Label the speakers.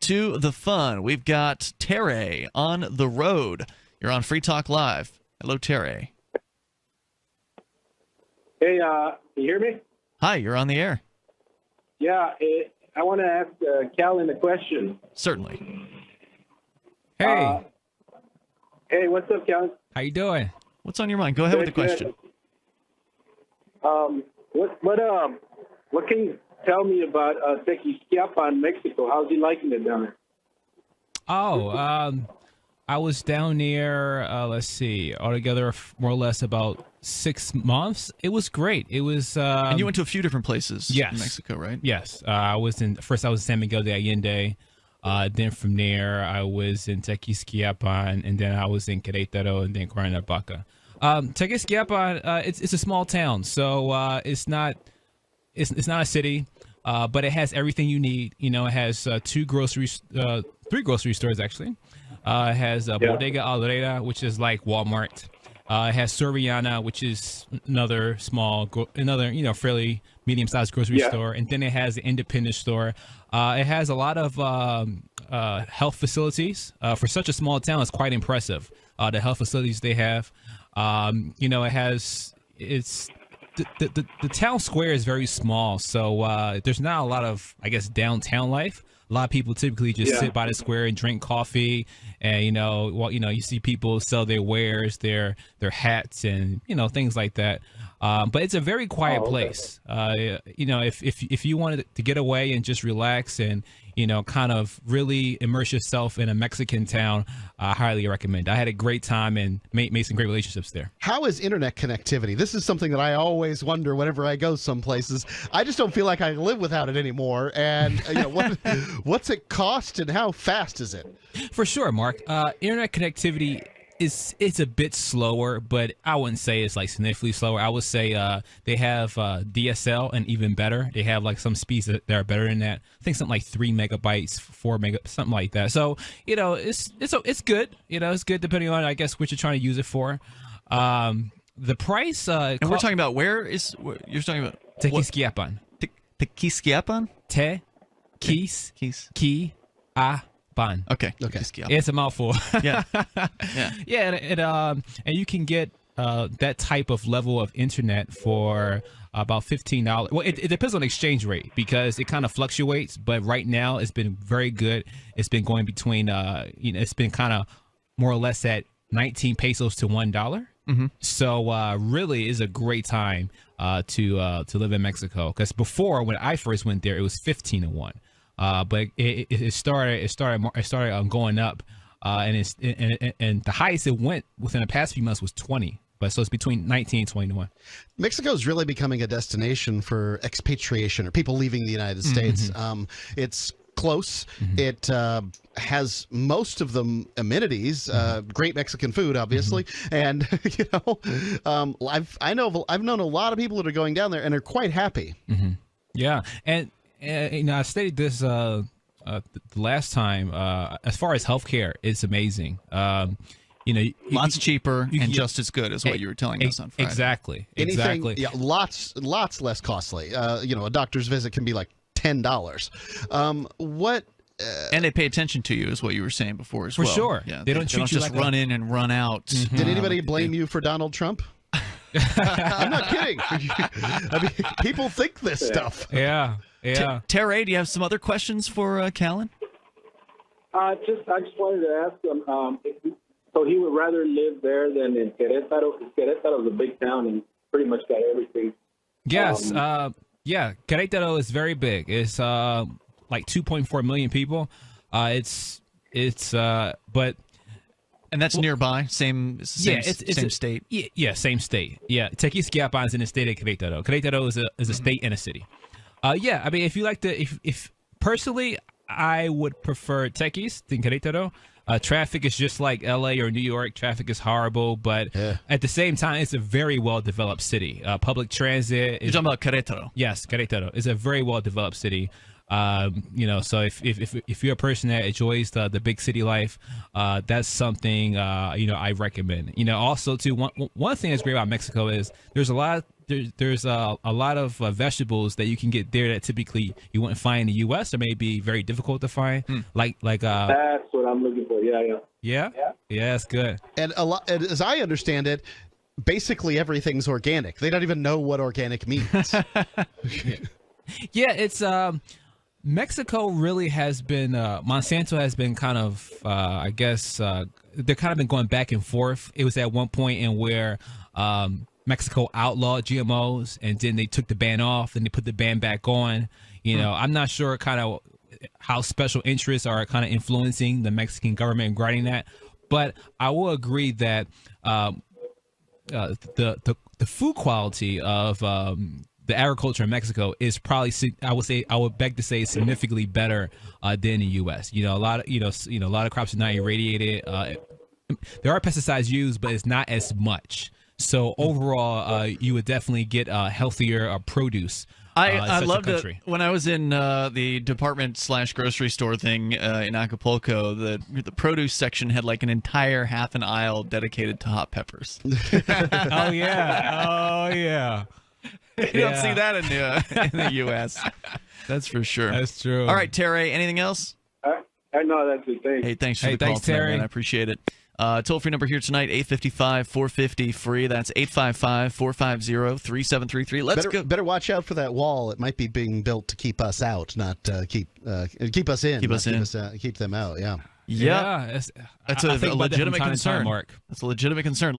Speaker 1: to the fun. We've got Terry on the road. You're on Free Talk Live. Hello, Terry.
Speaker 2: Hey, can you hear me?
Speaker 1: Hi, you're on the air.
Speaker 2: Yeah, I want to ask Calvin a question.
Speaker 1: Certainly.
Speaker 3: Hey.
Speaker 2: Hey, what's up, Calvin?
Speaker 3: How you doing?
Speaker 1: What's on your mind? Go ahead with the question.
Speaker 2: What can you tell me about Tequisquiapan, Mexico? How's he liking it down there?
Speaker 3: Oh, I was down there, let's see, altogether more or less about 6 months. It was great. It was...
Speaker 1: and you went to a few different places
Speaker 3: yes.
Speaker 1: in Mexico, right?
Speaker 3: Yes. I was in San Miguel de Allende. Then from there, I was in Tequisquiapan, and then I was in Querétaro, and then Cuernavaca. Tequisquiapan, it's a small town, so it's not a city, but it has everything you need. You know, it has three grocery stores actually. It has Bodega Aurrera, which is like Walmart. It has Soriana, which is another fairly medium-sized grocery store, and then it has the independent store. It has a lot of health facilities. For such a small town, it's quite impressive. The health facilities they have. The town square is very small, so there's not a lot of, I guess, downtown life. A lot of people typically just sit by the square and drink coffee, and you see people sell their wares, their hats, and things like that. But it's a very quiet place. If you wanted to get away and just relax and kind of really immerse yourself in a Mexican town, I highly recommend. I had a great time and made some great relationships there.
Speaker 4: How is internet connectivity? This is something that I always wonder whenever I go some places. I just don't feel like I live without it anymore. And what's it cost and how fast is it?
Speaker 3: For sure, Mark. Internet connectivity it's a bit slower, but I wouldn't say it's like significantly slower. I would say they have DSL and even better. They have like some speeds that are better than that. I think something like 3 megabytes, 4 megabytes, something like that. So it's good. It's good depending on, I guess, what you're trying to use it for. The price.
Speaker 1: And we're talking about you're talking about
Speaker 3: Tequisquiapan.
Speaker 1: Tequisquiapan.
Speaker 3: Tequisquiapan.
Speaker 1: Okay.
Speaker 3: It's a mouthful.
Speaker 1: Yeah.
Speaker 3: And you can get that type of level of internet for about $15. Well, it depends on the exchange rate because it kind of fluctuates. But right now, it's been very good. It's been going between, it's been kind of more or less at 19 pesos to $1. Mm-hmm. So really, is a great time to live in Mexico. Because before, when I first went there, it was 15 to 1. But it started going up, and the highest it went within the past few months was 20. But so it's between 19 and 21.
Speaker 4: Mexico is really becoming a destination for expatriation or people leaving the United States. It's close. Mm-hmm. It has most of the amenities, great Mexican food, obviously, and I've known a lot of people that are going down there and are quite happy.
Speaker 3: Mm-hmm. Yeah, and I stated this the last time. As far as healthcare, it's amazing.
Speaker 1: Lots cheaper and just as good as what you were telling us on Friday.
Speaker 3: Exactly.
Speaker 4: Yeah, lots less costly. A doctor's visit can be like $10.
Speaker 1: And they pay attention to you, is what you were saying before as well.
Speaker 3: For sure.
Speaker 1: Yeah,
Speaker 3: they don't treat you
Speaker 1: just run in and run out.
Speaker 4: Mm-hmm. Did anybody blame you for Donald Trump? I'm not kidding. I mean, people think this stuff.
Speaker 3: Yeah.
Speaker 1: Terry, do you have some other questions for Callan?
Speaker 2: I just wanted to ask him. So he would rather live there than in Querétaro, because Querétaro is a big town and pretty much got everything.
Speaker 3: Yes. Querétaro is very big. It's like 2.4 million people. But.
Speaker 1: And that's nearby, same state.
Speaker 3: Yeah, same state. Yeah, Tequisquiapan is in the state of Querétaro. Querétaro is a state and a city. I mean, if you like if personally, I would prefer Tequis than Querétaro. Traffic is just like L.A. or New York. Traffic is horrible, but at the same time, it's a very well-developed city. Public transit.
Speaker 1: You're talking about Querétaro.
Speaker 3: Yes, Querétaro is a very well-developed city. So if you're a person that enjoys the big city life, that's something I recommend. Also too, one thing that's great about Mexico is there's a lot of vegetables that you can get there that typically you wouldn't find in the U.S. or may be very difficult to find. Like
Speaker 2: that's what I'm looking for. Yeah.
Speaker 3: That's good.
Speaker 4: And as I understand it, basically everything's organic. They don't even know what organic means.
Speaker 3: Yeah, it's Mexico really has been Monsanto has been kind of they're kind of been going back and forth. It was at one point in where Mexico outlawed GMOs, and then they took the ban off, and they put the ban back on. I'm not sure kind of how special interests are kind of influencing the Mexican government and guiding that, but I will agree that the food quality of the agriculture in Mexico is probably, I would beg to say, significantly better than the U.S. A lot of crops are not irradiated. There are pesticides used, but it's not as much. So overall, you would definitely get healthier produce.
Speaker 1: I loved it when I was in the department/grocery store thing in Acapulco. The produce section had like an entire half an aisle dedicated to hot peppers.
Speaker 3: Oh yeah.
Speaker 1: You don't see that in the U.S. That's for sure.
Speaker 3: That's true.
Speaker 1: All right, Terry, anything else?
Speaker 2: I know that's the thing.
Speaker 1: Hey, thanks for the call,
Speaker 3: thanks, Terry.
Speaker 1: Man. I appreciate it. Toll-free number here tonight, 855-450-FREE. That's 855-450-3733. Let's go.
Speaker 4: Better watch out for that wall. It might be being built to keep us out, not keep us in. Keep them out, yeah.
Speaker 1: Yeah. That's a legitimate concern.
Speaker 3: Mark.
Speaker 1: That's a legitimate concern.